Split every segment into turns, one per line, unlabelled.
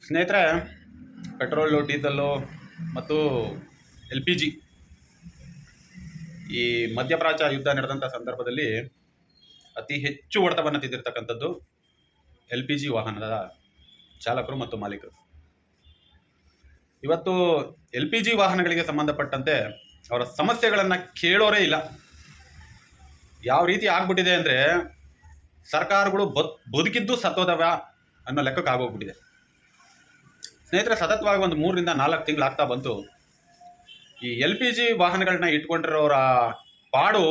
ಸ್ನೇಹಿತರೆ, petrol, diesel ಮತ್ತು LPG ಈ ಮಧ್ಯಪ್ರಾಚ್ಯ ಯುದ್ಧ ನಡೆದಂಥ ಸಂದರ್ಭದಲ್ಲಿ ಅತಿ ಹೆಚ್ಚು ಹೊಡೆತವನ್ನು ತಿಂದಿರ್ತಕ್ಕಂಥದ್ದು LPG ವಾಹನದ ಚಾಲಕರು ಮತ್ತು ಮಾಲೀಕರು. ಇವತ್ತು LPG ವಾಹನಗಳಿಗೆ ಸಂಬಂಧಪಟ್ಟಂತೆ ಅವರ ಸಮಸ್ಯೆಗಳನ್ನು ಕೇಳೋರೇ ಇಲ್ಲ. ಯಾವ ರೀತಿ ಆಗ್ಬಿಟ್ಟಿದೆ ಅಂದರೆ, ಸರ್ಕಾರಗಳು ಬದುಕಿದ್ದು ಸತ್ತೋದವ ಅನ್ನೋ ಲೆಕ್ಕಕ್ಕೆ ಆಗೋಗ್ಬಿಟ್ಟಿದೆ. ಸ್ನೇಹಿತರೆ, ಸತತವಾಗಿ ಒಂದು 3 ರಿಂದ 4 ತಿಂಗಳಾಗ್ತಾ ಬಂತು. ಈ LPG ವಾಹನಗಳನ್ನ ಇಟ್ಕೊಂಡಿರೋರ ಪಾಡು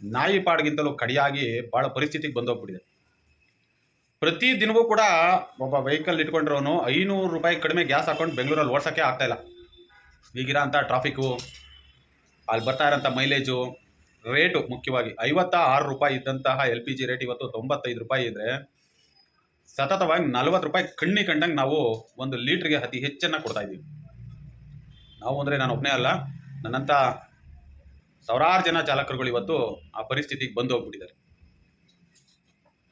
ನಾಯಿ ಪಾಡ್ಗಿಂತಲೂ ಕಡಿಯಾಗಿ ಭಾಳ ಪರಿಸ್ಥಿತಿಗೆ ಬಂದೋಗ್ಬಿಟ್ಟಿದೆ. ಪ್ರತಿ ದಿನವೂ ಕೂಡ ಒಬ್ಬ ವೆಹಿಕಲ್ ಇಟ್ಕೊಂಡಿರೋನು 500 ರೂಪಾಯಿ ಕಡಿಮೆ ಗ್ಯಾಸ್ ಹಾಕೊಂಡು ಬೆಂಗಳೂರಲ್ಲಿ ಓಡ್ಸೋಕ್ಕೆ ಆಗ್ತಾಯಿಲ್ಲ. ಈಗಿರೋ ಅಂಥ ಟ್ರಾಫಿಕ್ಕು, ಅಲ್ಲಿ ಬರ್ತಾ ಇರೋಂಥ ಮೈಲೇಜು, ರೇಟು, ಮುಖ್ಯವಾಗಿ 56 ರೂಪಾಯಿ ಇದ್ದಂತಹ LPG ರೇಟ್ ಇವತ್ತು 95 ರೂಪಾಯಿ ಇದ್ದರೆ, ಸತತವಾಗಿ 40 ರೂಪಾಯಿ ಕಣ್ಣಿ ಕಂಡಂಗೆ ನಾವು ಒಂದು ಲೀಟ್ರಿಗೆ ಅತಿ ಹೆಚ್ಚನ್ನು ಕೊಡ್ತಾ ಇದ್ದೀವಿ. ನಾವು ಅಂದರೆ ನಾನು ಒಬ್ಬನೇ ಅಲ್ಲ, ನನ್ನಂಥ ಸಾವಿರಾರು ಜನ ಚಾಲಕರುಗಳು ಇವತ್ತು ಆ ಪರಿಸ್ಥಿತಿಗೆ ಬಂದು ಹೋಗ್ಬಿಟ್ಟಿದ್ದಾರೆ.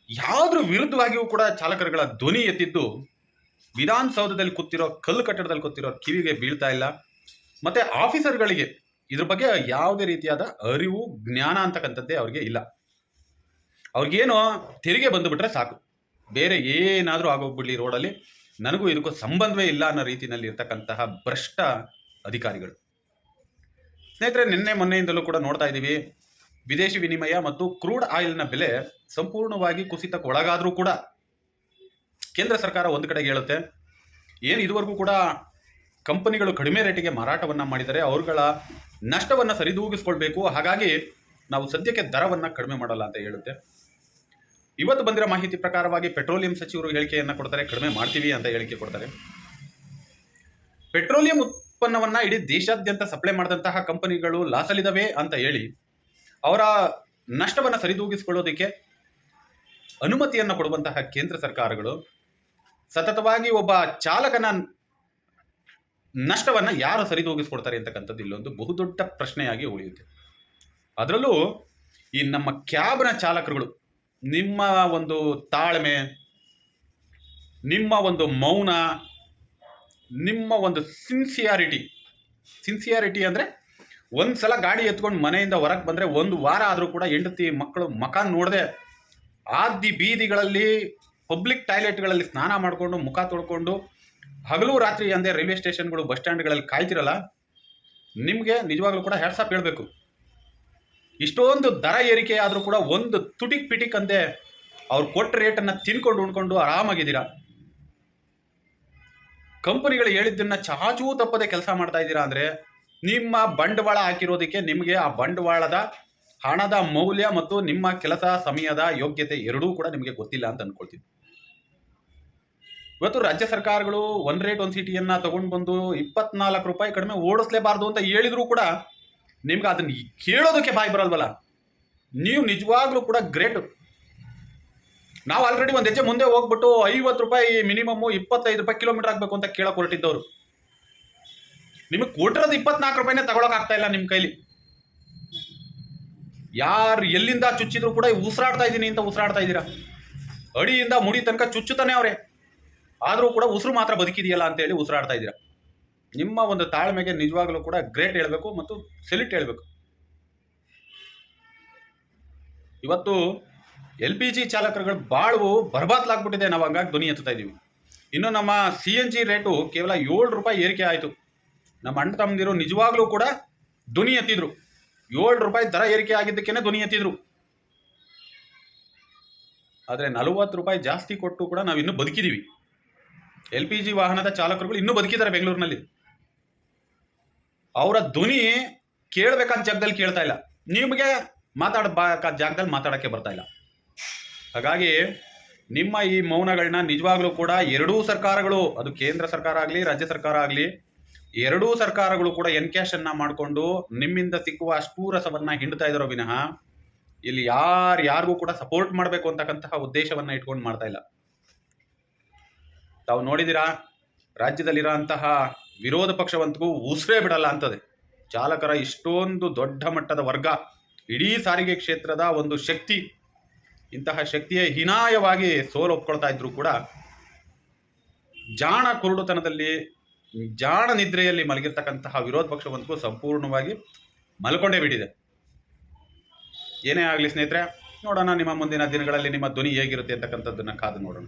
ಯಾವುದ್ರ ವಿರುದ್ಧವಾಗಿಯೂ ಕೂಡ ಚಾಲಕರುಗಳ ಧ್ವನಿ ಎತ್ತಿದ್ದು ವಿಧಾನಸೌಧದಲ್ಲಿ ಕೂತಿರೋ, ಕಲ್ಲು ಕಟ್ಟಡದಲ್ಲಿ ಕೂತಿರೋ ಕಿವಿಗೆ ಬೀಳ್ತಾ ಇಲ್ಲ. ಮತ್ತು ಆಫೀಸರ್ಗಳಿಗೆ ಇದ್ರ ಬಗ್ಗೆ ಯಾವುದೇ ರೀತಿಯಾದ ಅರಿವು, ಜ್ಞಾನ ಅಂತಕ್ಕಂಥದ್ದೇ ಅವ್ರಿಗೆ ಇಲ್ಲ. ಅವ್ರಿಗೇನು ತೆರಿಗೆ ಬಂದುಬಿಟ್ರೆ ಸಾಕು, ಬೇರೆ ಏನಾದರೂ ಆಗೋಗ್ಬಿಡ್ಲಿ ರೋಡಲ್ಲಿ, ನನಗೂ ಇದಕ್ಕೂ ಸಂಬಂಧವೇ ಇಲ್ಲ ಅನ್ನೋ ರೀತಿಯಲ್ಲಿ ಇರ್ತಕ್ಕಂತಹ ಭ್ರಷ್ಟ ಅಧಿಕಾರಿಗಳು. ಸ್ನೇಹಿತರೆ, ನಿನ್ನೆ ಮೊನ್ನೆಯಿಂದಲೂ ಕೂಡ ನೋಡ್ತಾ ಇದ್ದೀವಿ, ವಿದೇಶಿ ವಿನಿಮಯ ಮತ್ತು ಕ್ರೂಡ್ ಆಯಿಲ್ನ ಬೆಲೆ ಸಂಪೂರ್ಣವಾಗಿ ಕುಸಿತಕ್ಕೆ ಒಳಗಾದರೂ ಕೂಡ ಕೇಂದ್ರ ಸರ್ಕಾರ ಒಂದು ಕಡೆಗೆ ಹೇಳುತ್ತೆ, ಏನು ಇದುವರೆಗೂ ಕೂಡ ಕಂಪನಿಗಳು ಕಡಿಮೆ ರೇಟಿಗೆ ಮಾರಾಟವನ್ನು ಮಾಡಿದರೆ ಅವ್ರುಗಳ ನಷ್ಟವನ್ನು ಸರಿದೂಗಿಸ್ಕೊಳ್ಬೇಕು, ಹಾಗಾಗಿ ನಾವು ಸದ್ಯಕ್ಕೆ ದರವನ್ನು ಕಡಿಮೆ ಮಾಡಲ್ಲ ಅಂತ ಹೇಳುತ್ತೆ. ಇವತ್ತು ಬಂದಿರೋ ಮಾಹಿತಿ ಪ್ರಕಾರವಾಗಿ ಪೆಟ್ರೋಲಿಯಂ ಸಚಿವರು ಹೇಳಿಕೆಯನ್ನು ಕೊಡ್ತಾರೆ, ಕಡಿಮೆ ಮಾಡ್ತೀವಿ ಅಂತ ಹೇಳಿಕೆ ಕೊಡ್ತಾರೆ. ಪೆಟ್ರೋಲಿಯಂ ಉತ್ಪನ್ನವನ್ನು ಇಡೀ ದೇಶಾದ್ಯಂತ ಸಪ್ಲೈ ಮಾಡಿದಂತಹ ಕಂಪನಿಗಳು ಲಾಸಲ್ಲಿದ್ದಾವೆ ಅಂತ ಹೇಳಿ ಅವರ ನಷ್ಟವನ್ನು ಸರಿದೂಗಿಸಿಕೊಳ್ಳೋದಕ್ಕೆ ಅನುಮತಿಯನ್ನು ಕೊಡುವಂತಹ ಕೇಂದ್ರ ಸರ್ಕಾರಗಳು ಸತತವಾಗಿ ಒಬ್ಬ ಚಾಲಕನ ನಷ್ಟವನ್ನು ಯಾರು ಸರಿದೂಗಿಸ್ಕೊಡ್ತಾರೆ ಅಂತಕ್ಕಂಥದ್ದು ಇಲ್ಲೊಂದು ಬಹುದೊಡ್ಡ ಪ್ರಶ್ನೆಯಾಗಿ ಉಳಿಯುತ್ತೆ. ಅದರಲ್ಲೂ ಈ ನಮ್ಮ ಕ್ಯಾಬ್ನ ಚಾಲಕರುಗಳು, ನಿಮ್ಮ ಒಂದು ತಾಳ್ಮೆ, ನಿಮ್ಮ ಒಂದು ಮೌನ, ನಿಮ್ಮ ಒಂದು ಸಿನ್ಸಿಯಾರಿಟಿ ಅಂದರೆ ಒಂದು ಸಲ ಗಾಡಿ ಎತ್ಕೊಂಡು ಮನೆಯಿಂದ ಹೊರಗೆ ಬಂದರೆ 1 ವಾರ ಆದರೂ ಕೂಡ ಹೆಂಡತಿ ಮಕ್ಕಳು ಮಖ ನೋಡದೆ ಆದಿ ಬೀದಿಗಳಲ್ಲಿ, ಪಬ್ಲಿಕ್ ಟಾಯ್ಲೆಟ್ಗಳಲ್ಲಿ ಸ್ನಾನ ಮಾಡಿಕೊಂಡು, ಮುಖ ತೊಳ್ಕೊಂಡು, ಹಗಲು ರಾತ್ರಿ ಅಂದೇ ರೈಲ್ವೆ ಸ್ಟೇಷನ್ಗಳು, ಬಸ್ ಸ್ಟ್ಯಾಂಡ್ಗಳಲ್ಲಿ ಕಾಯ್ತಿರಲ್ಲ, ನಿಮಗೆ ನಿಜವಾಗ್ಲೂ ಕೂಡ ಹ್ಯಾಟ್ಸ್ ಆಫ್ ಹೇಳಬೇಕು. ಇಷ್ಟೊಂದು ದರ ಏರಿಕೆ ಆದರೂ ಕೂಡ ಒಂದು ತುಟಿಕ್ ಪಿಟಿಕ್ ಅಂದೆ ಅವ್ರು ಕೊಟ್ಟ ರೇಟನ್ನು ತಿನ್ಕೊಂಡು ಉಣ್ಕೊಂಡು ಆರಾಮಾಗಿದ್ದೀರಾ. ಕಂಪನಿಗಳು ಹೇಳಿದ್ದನ್ನು ಚಾಚೂ ತಪ್ಪದೆ ಕೆಲಸ ಮಾಡ್ತಾ ಇದ್ದೀರಾ ಅಂದರೆ, ನಿಮ್ಮ ಬಂಡವಾಳ ಹಾಕಿರೋದಕ್ಕೆ ನಿಮಗೆ ಆ ಬಂಡವಾಳದ ಹಣದ ಮೌಲ್ಯ ಮತ್ತು ನಿಮ್ಮ ಕೆಲಸ ಸಮಯದ ಯೋಗ್ಯತೆ ಎರಡೂ ಕೂಡ ನಿಮಗೆ ಗೊತ್ತಿಲ್ಲ ಅಂತ ಅಂದ್ಕೊಳ್ತೀನಿ. ಇವತ್ತು ರಾಜ್ಯ ಸರ್ಕಾರಗಳು ಒನ್ ರೇಟ್ ಒಂದು ಸಿಟಿಯನ್ನು ತಗೊಂಡು ಬಂದು 24 ರೂಪಾಯಿ ಕಡಿಮೆ ಓಡಿಸ್ಲೇಬಾರ್ದು ಅಂತ ಹೇಳಿದ್ರು ಕೂಡ ನಿಮ್ಗೆ ಅದನ್ನು ಕೇಳೋದಕ್ಕೆ ಬಾಯಿ ಬರಲ್ವಲ್ಲ. ನೀವು ನಿಜವಾಗ್ಲೂ ಕೂಡ ಗ್ರೇಟ್. ನಾವು ಆಲ್ರೆಡಿ ಒಂದು ಹೆಜ್ಜೆ ಮುಂದೆ ಹೋಗ್ಬಿಟ್ಟು 50 ರೂಪಾಯಿ ಮಿನಿಮಮ್ಮು, 25 ರೂಪಾಯಿ ಕಿಲೋಮೀಟರ್ ಆಗಬೇಕು ಅಂತ ಕೇಳಕ್ಕೆ ಹೊರಟಿದ್ದವರು, ನಿಮಗೆ ಕೊಟ್ಟಿರೋದು 24 ರೂಪಾಯಿನೇ ತಗೊಳಕ್ಕಾಗ್ತಾ ಇಲ್ಲ ನಿಮ್ಮ ಕೈಲಿ. ಯಾರು ಎಲ್ಲಿಂದ ಚುಚ್ಚಿದ್ರು ಕೂಡ ಉಸಿರಾಡ್ತಾ ಇದ್ದೀನಿ ಅಂತ ಉಸಿರಾಡ್ತಾ ಇದ್ದೀರಾ. ಅಡಿಯಿಂದ ಮುಡಿ ತನಕ ಚುಚ್ಚುತ್ತಾನೆ ಅವರೇ, ಆದರೂ ಕೂಡ ಉಸಿರು ಮಾತ್ರ ಬದುಕಿದೆಯಲ್ಲ ಅಂತೇಳಿ ಉಸಿರಾಡ್ತಾ ಇದ್ದೀರಾ. ನಿಮ್ಮ ಒಂದು ತಾಳ್ಮೆಗೆ ನಿಜವಾಗ್ಲೂ ಕೂಡ ಗ್ರೇಟ್ ಹೇಳಬೇಕು ಮತ್ತು ಸೆಲ್ಯೂಟ್ ಹೇಳಬೇಕು. ಇವತ್ತು LPG ಚಾಲಕರುಗಳು ಬಾಳು ಬರ್ಬಾದ್ಲಾಗ್ಬಿಟ್ಟಿದೆ. ನಾವು ಹಂಗಾಗಿ ಧ್ವನಿ ಎತ್ತುತ್ತಾ ಇದ್ದೀವಿ. ಇನ್ನು ನಮ್ಮ CNG ರೇಟು ಕೇವಲ 7 ರೂಪಾಯಿ ಏರಿಕೆ ಆಯಿತು. ನಮ್ಮ ಅಣ್ಣ ತಮ್ಮಂದಿರು ನಿಜವಾಗ್ಲೂ ಕೂಡ ಧ್ವನಿ ಎತ್ತಿದ್ರು. 7 ರೂಪಾಯಿ ದರ ಏರಿಕೆ ಆಗಿದ್ದಕ್ಕೇನೆ ಧ್ವನಿ ಎತ್ತಿದ್ರು. ಆದರೆ 40 ರೂಪಾಯಿ ಜಾಸ್ತಿ ಕೊಟ್ಟು ಕೂಡ ನಾವು ಇನ್ನೂ ಬದುಕಿದ್ದೀವಿ. LPG ವಾಹನದ ಚಾಲಕರುಗಳು ಇನ್ನೂ ಬದುಕಿದ್ದಾರೆ ಬೆಂಗಳೂರಿನಲ್ಲಿ. ಅವರ ಧ್ವನಿ ಕೇಳಬೇಕಾದ ಜಾಗದಲ್ಲಿ ಕೇಳ್ತಾ ಇಲ್ಲ, ನಿಮಗೆ ಮಾತಾಡಬೇಕಾದ ಜಾಗದಲ್ಲಿ ಮಾತಾಡೋಕ್ಕೆ ಬರ್ತಾ ಇಲ್ಲ. ಹಾಗಾಗಿ ನಿಮ್ಮ ಈ ಮೌನಗಳನ್ನ ನಿಜವಾಗ್ಲೂ ಕೂಡ ಎರಡೂ ಸರ್ಕಾರಗಳು, ಅದು ಕೇಂದ್ರ ಸರ್ಕಾರ ಆಗಲಿ ರಾಜ್ಯ ಸರ್ಕಾರ ಆಗಲಿ, ಎರಡೂ ಸರ್ಕಾರಗಳು ಕೂಡ ಎನ್ಕ್ಯಾಶನ್ನು ಮಾಡಿಕೊಂಡು ನಿಮ್ಮಿಂದ ಸಿಕ್ಕುವ ಅಷ್ಟೂ ರಸವನ್ನು ಹಿಂಡ್ತಾ ಇದ್ದಾರೋ ವಿನಃ ಇಲ್ಲಿ ಯಾರಿಗೂ ಕೂಡ ಸಪೋರ್ಟ್ ಮಾಡಬೇಕು ಅಂತಕ್ಕಂತಹ ಉದ್ದೇಶವನ್ನು ಇಟ್ಕೊಂಡು ಮಾಡ್ತಾ ಇಲ್ಲ. ತಾವು ನೋಡಿದ್ದೀರಾ, ರಾಜ್ಯದಲ್ಲಿರೋ ಅಂತಹ ವಿರೋಧ ಪಕ್ಷವಂತಗೂ ಉಸಿರೇ ಬಿಡಲ್ಲ ಅಂತದೆ. ಚಾಲಕರ ಇಷ್ಟೊಂದು ದೊಡ್ಡ ಮಟ್ಟದ ವರ್ಗ, ಇಡೀ ಸಾರಿಗೆ ಕ್ಷೇತ್ರದ ಒಂದು ಶಕ್ತಿ, ಇಂತಹ ಶಕ್ತಿಯೇ ಹೀನಾಯವಾಗಿ ಸೋಲು ಒಪ್ಕೊಳ್ತಾ ಇದ್ರು ಕೂಡ ಜಾಣ ಕುರುಡುತನದಲ್ಲಿ, ಜಾಣ ನಿದ್ರೆಯಲ್ಲಿ ಮಲಗಿರ್ತಕ್ಕಂತಹ ವಿರೋಧ ಪಕ್ಷವಂತೂ ಸಂಪೂರ್ಣವಾಗಿ ಮಲ್ಕೊಂಡೇ ಬಿಟ್ಟಿದೆ. ಏನೇ ಆಗಲಿ ಸ್ನೇಹಿತರೆ, ನೋಡೋಣ ನಿಮ್ಮ ಮುಂದಿನ ದಿನಗಳಲ್ಲಿ ನಿಮ್ಮ ಧ್ವನಿ ಹೇಗಿರುತ್ತೆ ಅಂತಕ್ಕಂಥದ್ದನ್ನು ಕಾದು ನೋಡೋಣ.